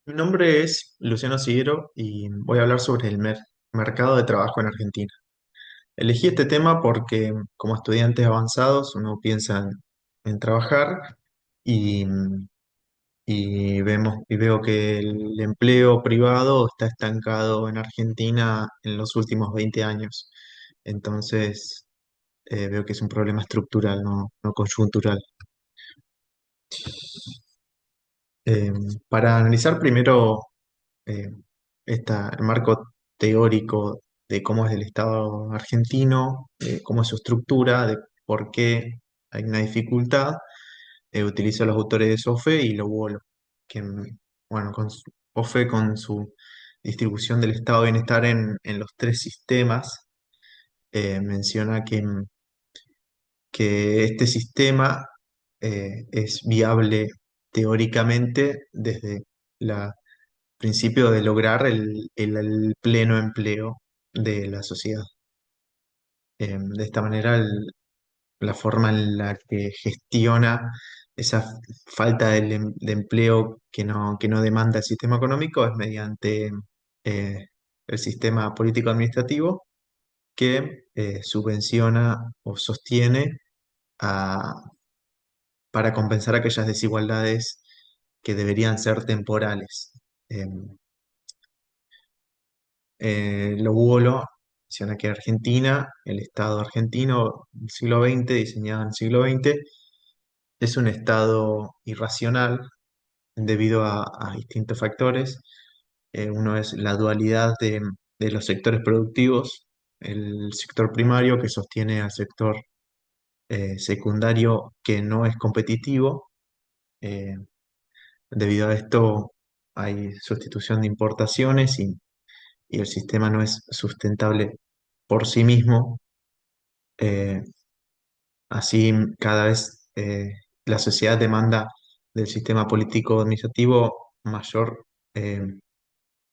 Mi nombre es Luciano Siguero y voy a hablar sobre el mercado de trabajo en Argentina. Elegí este tema porque como estudiantes avanzados uno piensa en trabajar y, y veo que el empleo privado está estancado en Argentina en los últimos 20 años. Entonces veo que es un problema estructural, no coyuntural. Eh, para analizar primero eh, el marco teórico de cómo es el Estado argentino, de cómo es su estructura, de por qué hay una dificultad. Utilizo los autores de SOFE y Lobolo, que, bueno, SOFE con su distribución del estado de bienestar en los tres sistemas, menciona que este sistema es viable teóricamente desde la principio de lograr el pleno empleo de la sociedad. De esta manera, la forma en la que gestiona esa falta de empleo que no demanda el sistema económico es mediante eh, el sistema político-administrativo que subvenciona o sostiene a- para compensar aquellas desigualdades que deberían ser temporales. Em, Lo Huolo menciona que Argentina, el Estado argentino del siglo XX, diseñado en el siglo XX, es un Estado irracional debido a distintos factores. Uno es la dualidad de los sectores productivos, el sector primario que sostiene al sector secundario que no es competitivo. Eh, Debido a esto hay sustitución de importaciones y el sistema no es sustentable por sí mismo. Eh, Así cada vez la sociedad demanda del sistema político administrativo mayor eh,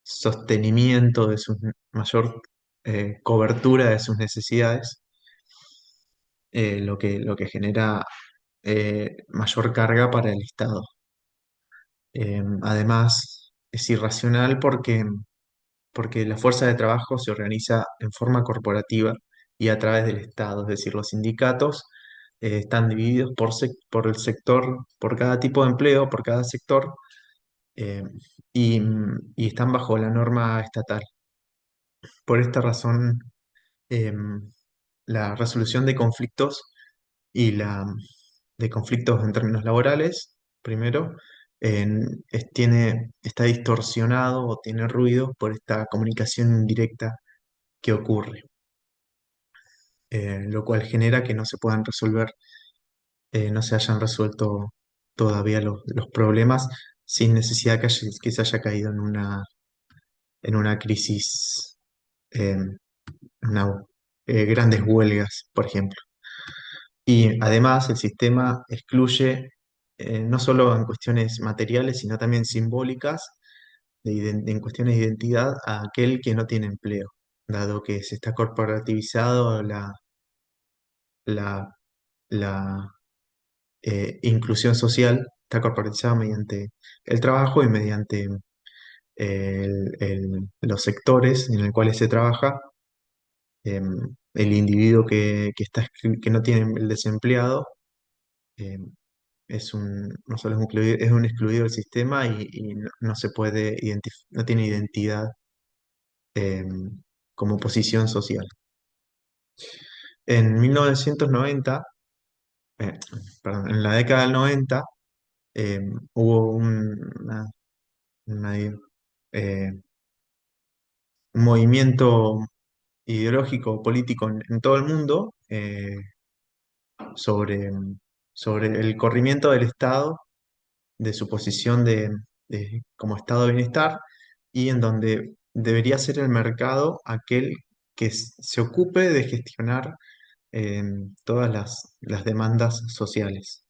sostenimiento de sus, mayor cobertura de sus necesidades, lo que genera mayor carga para el Estado. Además, es irracional porque la fuerza de trabajo se organiza en forma corporativa y a través del Estado, es decir, los sindicatos están divididos por el sector, por cada tipo de empleo, por cada sector, eh, y, y están bajo la norma estatal. Por esta razón, eh, la resolución de conflictos y de conflictos en términos laborales, primero, está distorsionado o tiene ruido por esta comunicación indirecta que ocurre, lo cual genera que no se puedan resolver, no se hayan resuelto todavía los problemas sin necesidad que se haya caído en una crisis, eh, una, grandes huelgas, por ejemplo. Y además el sistema excluye, no solo en cuestiones materiales, sino también simbólicas, en cuestiones de identidad, a aquel que no tiene empleo, dado que se está corporativizado la, la inclusión social, está corporatizada mediante el trabajo y mediante los sectores en los cuales se trabaja. El individuo que no tiene el desempleado eh, no solo es es un excluido del sistema y no se puede no tiene identidad eh, como posición social. En 1990, eh, perdón, en la década del 90, eh, hubo una, eh, un movimiento ideológico político en todo el mundo sobre, sobre el corrimiento del Estado de su posición como estado de bienestar y en donde debería ser el mercado aquel que se ocupe de gestionar todas las demandas sociales.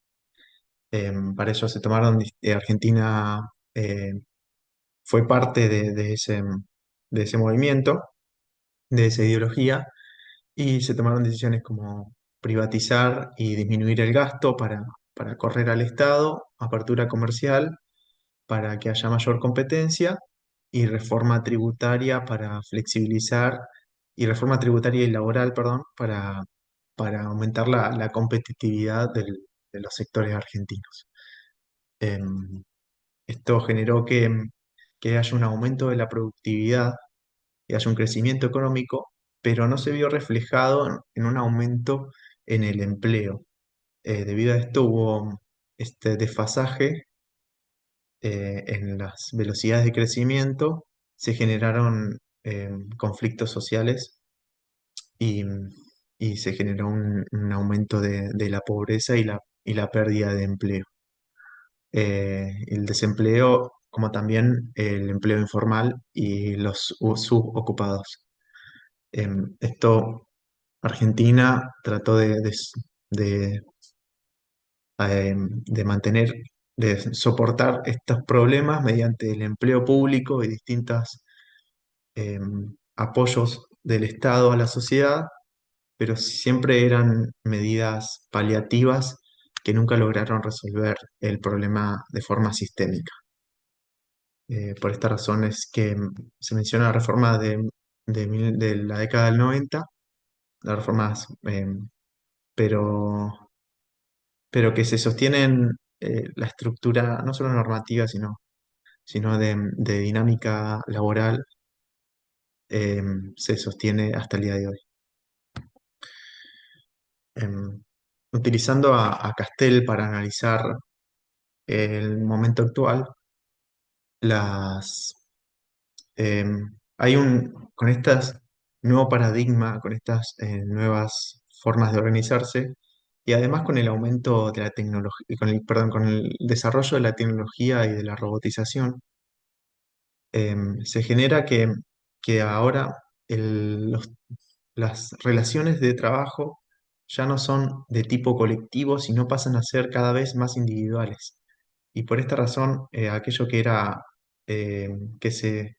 Para ello se tomaron, Argentina eh, fue parte de ese movimiento, de esa ideología, y se tomaron decisiones como privatizar y disminuir el gasto para correr al Estado, apertura comercial para que haya mayor competencia y reforma tributaria para flexibilizar, y reforma tributaria y laboral, perdón, para aumentar la competitividad de los sectores argentinos. Em, Esto generó que haya un aumento de la productividad y haya un crecimiento económico, pero no se vio reflejado en un aumento en el empleo. Debido a esto hubo este desfasaje en las velocidades de crecimiento, se generaron conflictos sociales y, y se generó un aumento de la pobreza y la pérdida de empleo. El desempleo, como también el empleo informal y los subocupados. Esto, Argentina trató de, de mantener, de soportar estos problemas mediante el empleo público y distintos apoyos del Estado a la sociedad, pero siempre eran medidas paliativas que nunca lograron resolver el problema de forma sistémica. Por esta razón es que se menciona la reforma de la década del 90, las reformas, pero, pero que se sostienen la estructura no solo normativa, sino de dinámica laboral, se sostiene hasta el día de hoy. Em, Utilizando a Castel para analizar el momento actual, las, con estas nuevo paradigma, con estas nuevas formas de organizarse, y además con el aumento de la tecnología, perdón, con el desarrollo de la tecnología y de la robotización, se genera que ahora las relaciones de trabajo ya no son de tipo colectivo, sino pasan a ser cada vez más individuales. Y por esta razón, eh, que se,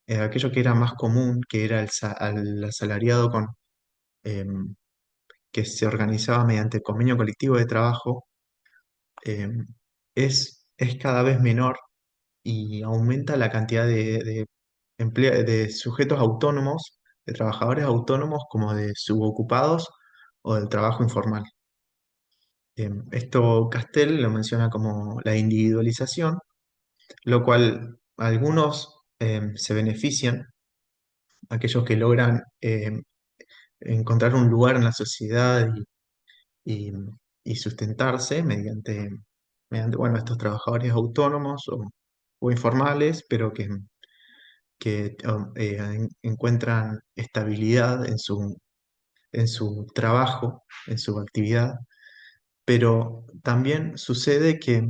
aquello que era más común, que era al asalariado em, que se organizaba mediante convenio colectivo de trabajo, em, es cada vez menor y aumenta la cantidad de sujetos autónomos, de trabajadores autónomos como de subocupados o del trabajo informal. Esto Castel lo menciona como la individualización, lo cual algunos se benefician, aquellos que logran encontrar un lugar en la sociedad y, y sustentarse mediante bueno, estos trabajadores autónomos o informales, pero que encuentran estabilidad en su trabajo, en su actividad, pero también sucede que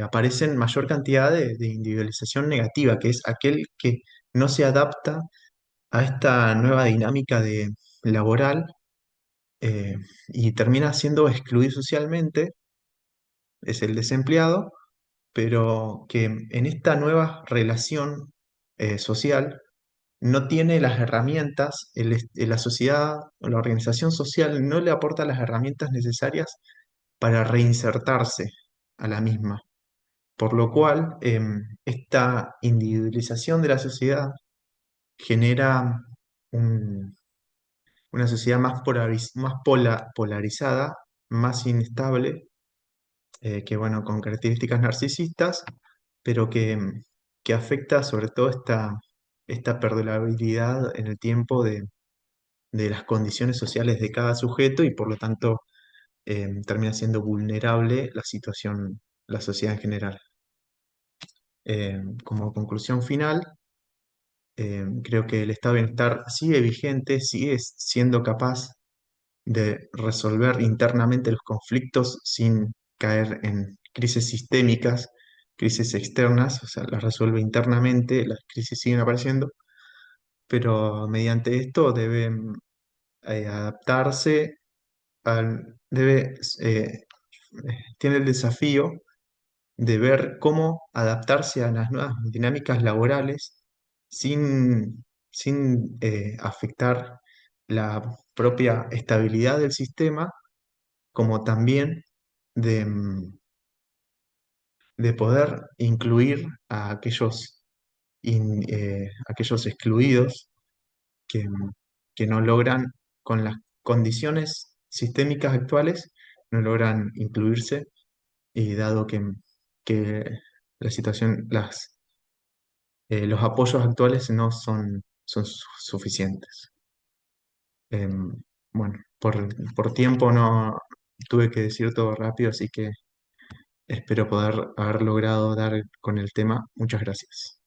aparecen mayor cantidad de individualización negativa, que es aquel que no se adapta a esta nueva dinámica laboral eh, y termina siendo excluido socialmente, es el desempleado, pero que en esta nueva relación social no tiene las herramientas, la sociedad o la organización social no le aporta las herramientas necesarias para reinsertarse a la misma. Por lo cual, esta individualización de la sociedad genera un- una sociedad polarizada, más inestable, que bueno, con características narcisistas, pero que afecta sobre todo esta perdurabilidad en el tiempo de las condiciones sociales de cada sujeto y por lo tanto termina siendo vulnerable la situación, la sociedad en general. Como conclusión final, creo que el estado de bienestar sigue vigente, sigue siendo capaz de resolver internamente los conflictos sin caer en crisis sistémicas, crisis externas, o sea, las resuelve internamente, las crisis siguen apareciendo, pero mediante esto debe adaptarse, debe, tiene el desafío de ver cómo adaptarse a las nuevas dinámicas laborales sin afectar la propia estabilidad del sistema, como también de, de poder incluir a aquellos excluidos que, que no logran, con las condiciones sistémicas actuales, no logran incluirse y dado que la situación, los apoyos actuales no son suficientes. Em, bueno, por tiempo no tuve que decir todo rápido, así que espero poder haber logrado dar con el tema. Muchas gracias.